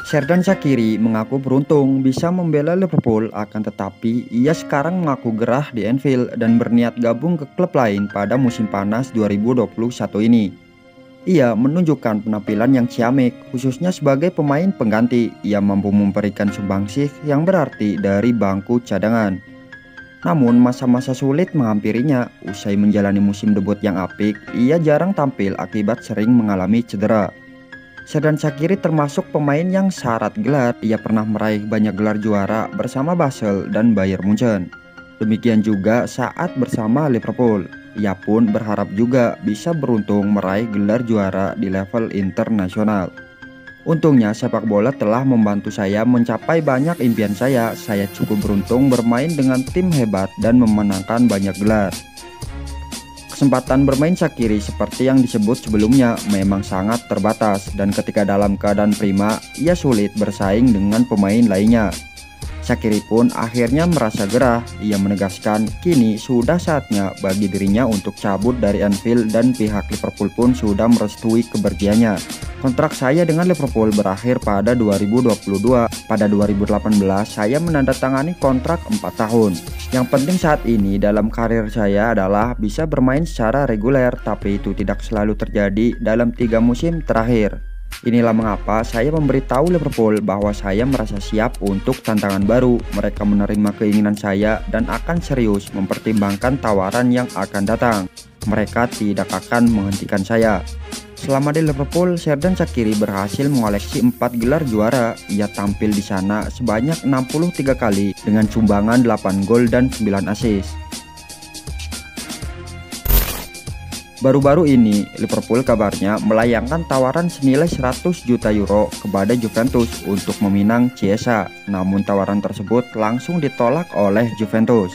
Xherdan Shaqiri mengaku beruntung bisa membela Liverpool, akan tetapi ia sekarang mengaku gerah di Anfield dan berniat gabung ke klub lain pada musim panas 2021 ini. Ia menunjukkan penampilan yang ciamik, khususnya sebagai pemain pengganti. Ia mampu memberikan sumbangsih yang berarti dari bangku cadangan. Namun masa-masa sulit menghampirinya. Usai menjalani musim debut yang apik, ia jarang tampil akibat sering mengalami cedera. Xherdan Shaqiri termasuk pemain yang syarat gelar. Ia pernah meraih banyak gelar juara bersama Basel dan Bayern Munchen. Demikian juga saat bersama Liverpool. Ia pun berharap juga bisa beruntung meraih gelar juara di level internasional. Untungnya sepak bola telah membantu saya mencapai banyak impian saya. Saya cukup beruntung bermain dengan tim hebat dan memenangkan banyak gelar. Kesempatan bermain Shaqiri seperti yang disebut sebelumnya memang sangat terbatas, dan ketika dalam keadaan prima, ia sulit bersaing dengan pemain lainnya. Shaqiri pun akhirnya merasa gerah. Ia menegaskan kini sudah saatnya bagi dirinya untuk cabut dari Anfield dan pihak Liverpool pun sudah merestui kepergiannya. Kontrak saya dengan Liverpool berakhir pada 2022. Pada 2018 saya menandatangani kontrak 4 tahun. Yang penting saat ini dalam karir saya adalah bisa bermain secara reguler, tapi itu tidak selalu terjadi dalam 3 musim terakhir. Inilah mengapa saya memberitahu Liverpool bahwa saya merasa siap untuk tantangan baru. Mereka menerima keinginan saya dan akan serius mempertimbangkan tawaran yang akan datang. Mereka tidak akan menghentikan saya. Selama di Liverpool, Xherdan Shaqiri berhasil mengoleksi 4 gelar juara. Ia tampil di sana sebanyak 63 kali dengan sumbangan 8 gol dan 9 assist. Baru-baru ini, Liverpool kabarnya melayangkan tawaran senilai 100 juta euro kepada Juventus untuk meminang Chiesa. Namun tawaran tersebut langsung ditolak oleh Juventus.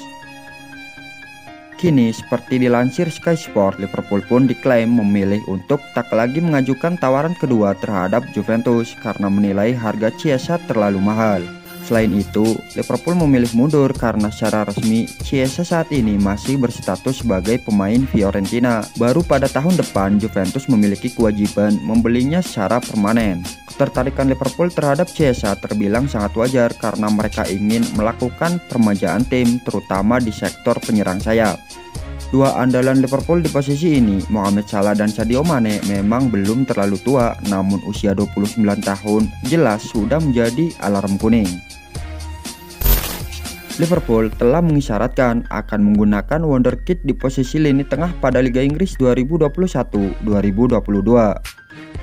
Kini, seperti dilansir Sky Sport, Liverpool pun diklaim memilih untuk tak lagi mengajukan tawaran kedua terhadap Juventus karena menilai harga Chiesa terlalu mahal. Selain itu, Liverpool memilih mundur karena secara resmi Chiesa saat ini masih berstatus sebagai pemain Fiorentina. Baru pada tahun depan Juventus memiliki kewajiban membelinya secara permanen. Ketertarikan Liverpool terhadap Chiesa terbilang sangat wajar karena mereka ingin melakukan permajaan tim, terutama di sektor penyerang sayap. Dua andalan Liverpool di posisi ini, Mohamed Salah dan Sadio Mane, memang belum terlalu tua, namun usia 29 tahun jelas sudah menjadi alarm kuning. Liverpool telah mengisyaratkan akan menggunakan wonderkid di posisi lini tengah pada Liga Inggris 2021-2022.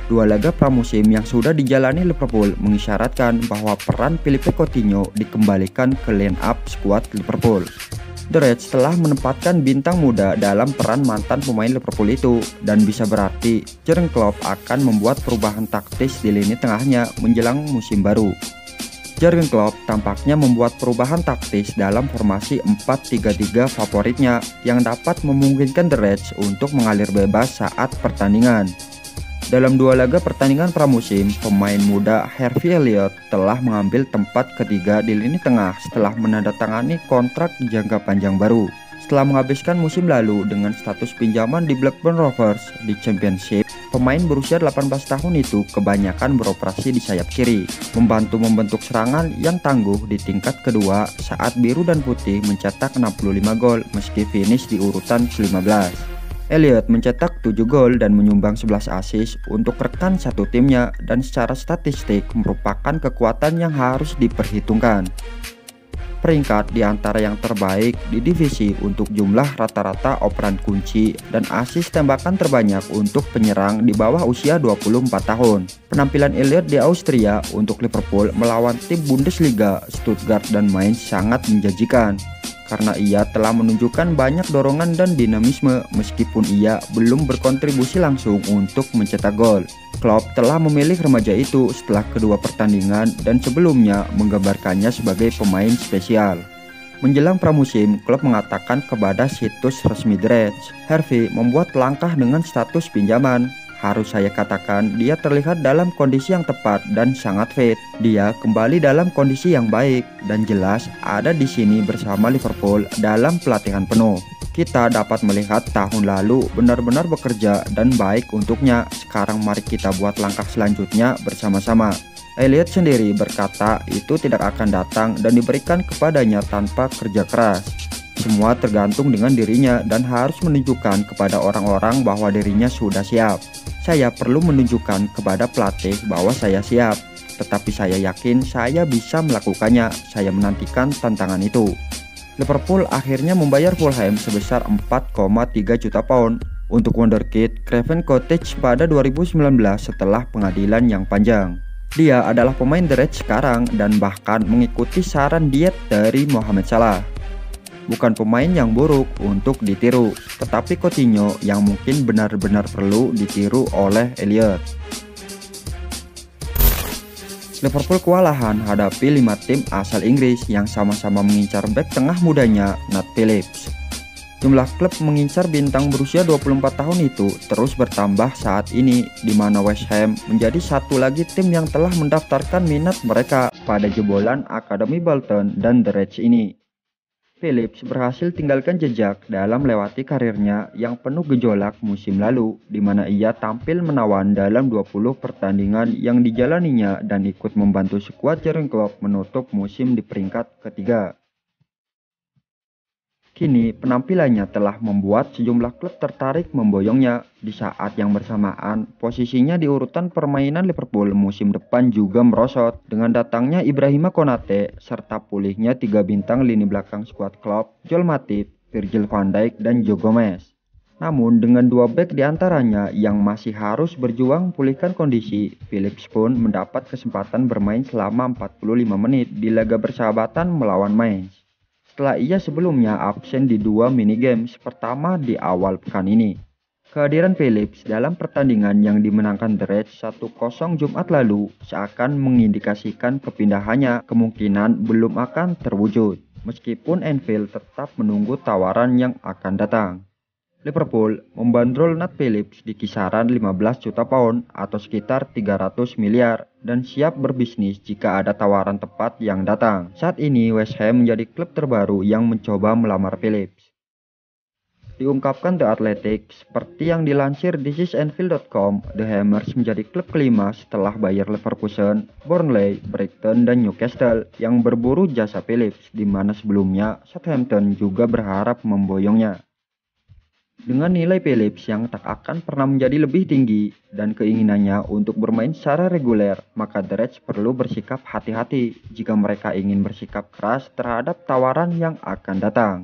Dua laga pramusim yang sudah dijalani Liverpool mengisyaratkan bahwa peran Philippe Coutinho dikembalikan ke line up skuad Liverpool. The Reds telah menempatkan bintang muda dalam peran mantan pemain Liverpool itu, dan bisa berarti Jurgen Klopp akan membuat perubahan taktis di lini tengahnya menjelang musim baru. Jurgen Klopp tampaknya membuat perubahan taktis dalam formasi 4-3-3 favoritnya yang dapat memungkinkan The Reds untuk mengalir bebas saat pertandingan. Dalam dua laga pertandingan pramusim, pemain muda Harvey Elliott telah mengambil tempat ketiga di lini tengah setelah menandatangani kontrak jangka panjang baru. Setelah menghabiskan musim lalu dengan status pinjaman di Blackburn Rovers di Championship, pemain berusia 18 tahun itu kebanyakan beroperasi di sayap kiri, membantu membentuk serangan yang tangguh di tingkat kedua saat biru dan putih mencetak 65 gol meski finish di urutan ke-15. Elliott mencetak 7 gol dan menyumbang 11 assist untuk rekan satu timnya, dan secara statistik merupakan kekuatan yang harus diperhitungkan. Peringkat di antara yang terbaik di divisi untuk jumlah rata-rata operan kunci dan assist tembakan terbanyak untuk penyerang di bawah usia 24 tahun. Penampilan Elliott di Austria untuk Liverpool melawan tim Bundesliga Stuttgart dan Mainz sangat menjanjikan, karena ia telah menunjukkan banyak dorongan dan dinamisme meskipun ia belum berkontribusi langsung untuk mencetak gol. Klopp telah memilih remaja itu setelah kedua pertandingan dan sebelumnya menggambarkannya sebagai pemain spesial. Menjelang pramusim, Klopp mengatakan kepada situs resmi The Reds, Harvey membuat langkah dengan status pinjaman. Harus saya katakan, dia terlihat dalam kondisi yang tepat dan sangat fit. Dia kembali dalam kondisi yang baik dan jelas ada di sini bersama Liverpool dalam pelatihan penuh. Kita dapat melihat tahun lalu benar-benar bekerja dan baik untuknya. Sekarang mari kita buat langkah selanjutnya bersama-sama. Elliot sendiri berkata itu tidak akan datang dan diberikan kepadanya tanpa kerja keras. Semua tergantung dengan dirinya dan harus menunjukkan kepada orang-orang bahwa dirinya sudah siap. Saya perlu menunjukkan kepada pelatih bahwa saya siap, tetapi saya yakin saya bisa melakukannya. Saya menantikan tantangan itu. Liverpool akhirnya membayar Fulham sebesar 4,3 juta pound untuk wonderkid Craven Cottage pada 2019 setelah pengadilan yang panjang. Dia adalah pemain The Reds sekarang dan bahkan mengikuti saran diet dari Mohamed Salah. Bukan pemain yang buruk untuk ditiru, tetapi Coutinho yang mungkin benar-benar perlu ditiru oleh Elliot. Liverpool kewalahan hadapi 5 tim asal Inggris yang sama-sama mengincar bek tengah mudanya Nat Phillips. Jumlah klub mengincar bintang berusia 24 tahun itu terus bertambah saat ini, di mana West Ham menjadi satu lagi tim yang telah mendaftarkan minat mereka pada jebolan Akademi Bolton dan The Reds ini. Phillips berhasil tinggalkan jejak dalam melewati karirnya yang penuh gejolak musim lalu, di mana ia tampil menawan dalam 20 pertandingan yang dijalaninya dan ikut membantu skuad Jurgen Klopp menutup musim di peringkat ketiga. Kini penampilannya telah membuat sejumlah klub tertarik memboyongnya. Di saat yang bersamaan, posisinya di urutan permainan Liverpool musim depan juga merosot dengan datangnya Ibrahima Konate serta pulihnya 3 bintang lini belakang skuad Klopp, Joel Matip, Virgil van Dijk, dan Joe Gomez. Namun dengan 2 bek diantaranya yang masih harus berjuang pulihkan kondisi, Phillips pun mendapat kesempatan bermain selama 45 menit di laga bersahabatan melawan Mainz. Setelah ia sebelumnya absen di 2 minigames pertama di awal pekan ini. Kehadiran Phillips dalam pertandingan yang dimenangkan The Reds 1-0 Jumat lalu seakan mengindikasikan kepindahannya kemungkinan belum akan terwujud, meskipun Anfield tetap menunggu tawaran yang akan datang. Liverpool membandrol Nat Phillips di kisaran 15 juta pound atau sekitar 300 miliar dan siap berbisnis jika ada tawaran tepat yang datang. Saat ini West Ham menjadi klub terbaru yang mencoba melamar Phillips. Diungkapkan The Athletic, seperti yang dilansir thisisanfield.com, The Hammers menjadi klub kelima setelah Bayer Leverkusen, Burnley, Brighton, dan Newcastle yang berburu jasa Phillips, di mana sebelumnya Southampton juga berharap memboyongnya. Dengan nilai Phillips yang tak akan pernah menjadi lebih tinggi dan keinginannya untuk bermain secara reguler, maka The Reds perlu bersikap hati-hati jika mereka ingin bersikap keras terhadap tawaran yang akan datang.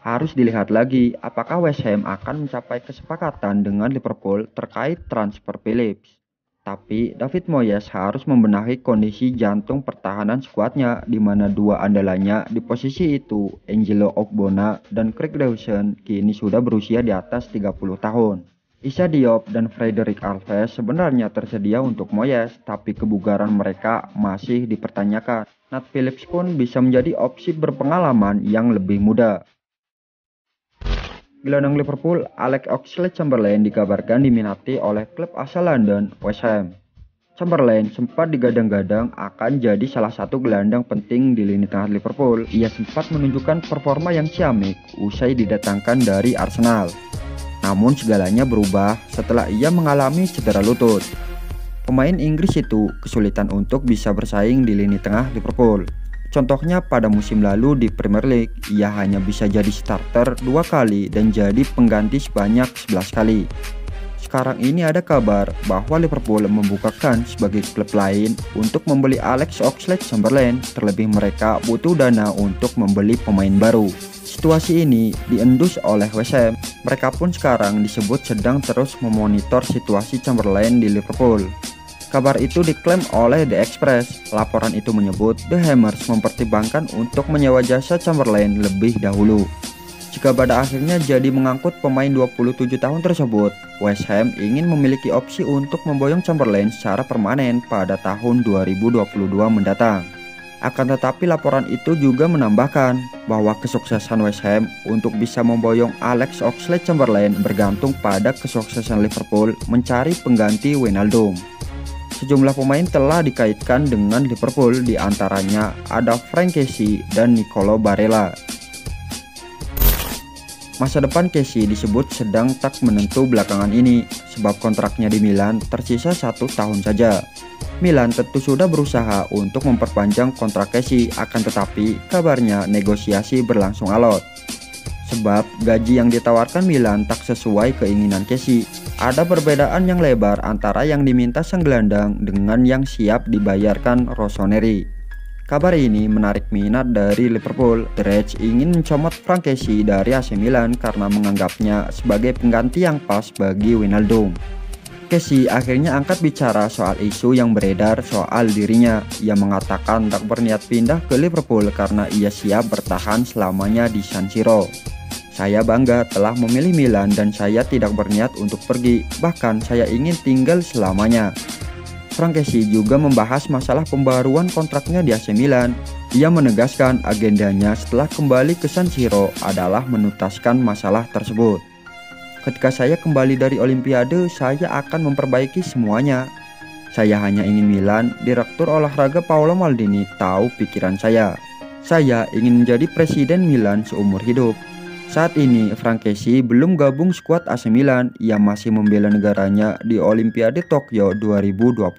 Harus dilihat lagi apakah West Ham akan mencapai kesepakatan dengan Liverpool terkait transfer Phillips. Tapi David Moyes harus membenahi kondisi jantung pertahanan skuadnya, di mana 2 andalannya di posisi itu, Angelo Ogbonna dan Craig Dawson, kini sudah berusia di atas 30 tahun. Issa Diop dan Frederick Alves sebenarnya tersedia untuk Moyes, tapi kebugaran mereka masih dipertanyakan. Nat Phillips pun bisa menjadi opsi berpengalaman yang lebih muda. Gelandang Liverpool Alex Oxlade-Chamberlain dikabarkan diminati oleh klub asal London, West Ham. Chamberlain sempat digadang-gadang akan jadi salah satu gelandang penting di lini tengah Liverpool. Ia sempat menunjukkan performa yang ciamik usai didatangkan dari Arsenal. Namun segalanya berubah setelah ia mengalami cedera lutut. Pemain Inggris itu kesulitan untuk bisa bersaing di lini tengah Liverpool. Contohnya pada musim lalu di Premier League, ia hanya bisa jadi starter 2 kali dan jadi pengganti sebanyak 11 kali. Sekarang ini ada kabar bahwa Liverpool membukakan sebagai klub lain untuk membeli Alex Oxlade-Chamberlain, terlebih mereka butuh dana untuk membeli pemain baru. Situasi ini diendus oleh West Ham. Mereka pun sekarang disebut sedang terus memonitor situasi Chamberlain di Liverpool. Kabar itu diklaim oleh The Express. Laporan itu menyebut The Hammers mempertimbangkan untuk menyewa jasa Chamberlain lebih dahulu. Jika pada akhirnya jadi mengangkut pemain 27 tahun tersebut, West Ham ingin memiliki opsi untuk memboyong Chamberlain secara permanen pada tahun 2022 mendatang. Akan tetapi laporan itu juga menambahkan bahwa kesuksesan West Ham untuk bisa memboyong Alex Oxlade-Chamberlain bergantung pada kesuksesan Liverpool mencari pengganti Wijnaldum. Sejumlah pemain telah dikaitkan dengan Liverpool, diantaranya ada Frank Kessie dan Nicolo Barella. Masa depan Kessie disebut sedang tak menentu belakangan ini, sebab kontraknya di Milan tersisa 1 tahun saja. Milan tentu sudah berusaha untuk memperpanjang kontrak Kessie, akan tetapi kabarnya negosiasi berlangsung alot. Sebab gaji yang ditawarkan Milan tak sesuai keinginan Kessie. Ada perbedaan yang lebar antara yang diminta sang gelandang dengan yang siap dibayarkan Rossoneri. Kabar ini menarik minat dari Liverpool. The Reds ingin mencomot Frank Kessie dari AC Milan karena menganggapnya sebagai pengganti yang pas bagi Wijnaldum. Kessie akhirnya angkat bicara soal isu yang beredar soal dirinya. Ia mengatakan tak berniat pindah ke Liverpool karena ia siap bertahan selamanya di San Siro. Saya bangga telah memilih Milan dan saya tidak berniat untuk pergi, bahkan saya ingin tinggal selamanya. Frank Kessie juga membahas masalah pembaruan kontraknya di AC Milan. Ia menegaskan agendanya setelah kembali ke San Siro adalah menuntaskan masalah tersebut. Ketika saya kembali dari Olimpiade, saya akan memperbaiki semuanya. Saya hanya ingin Milan. Direktur olahraga Paolo Maldini tahu pikiran saya. Saya ingin menjadi presiden Milan seumur hidup. Saat ini Frank Kessie belum gabung skuad AC Milan, ia masih membela negaranya di Olimpiade Tokyo 2020.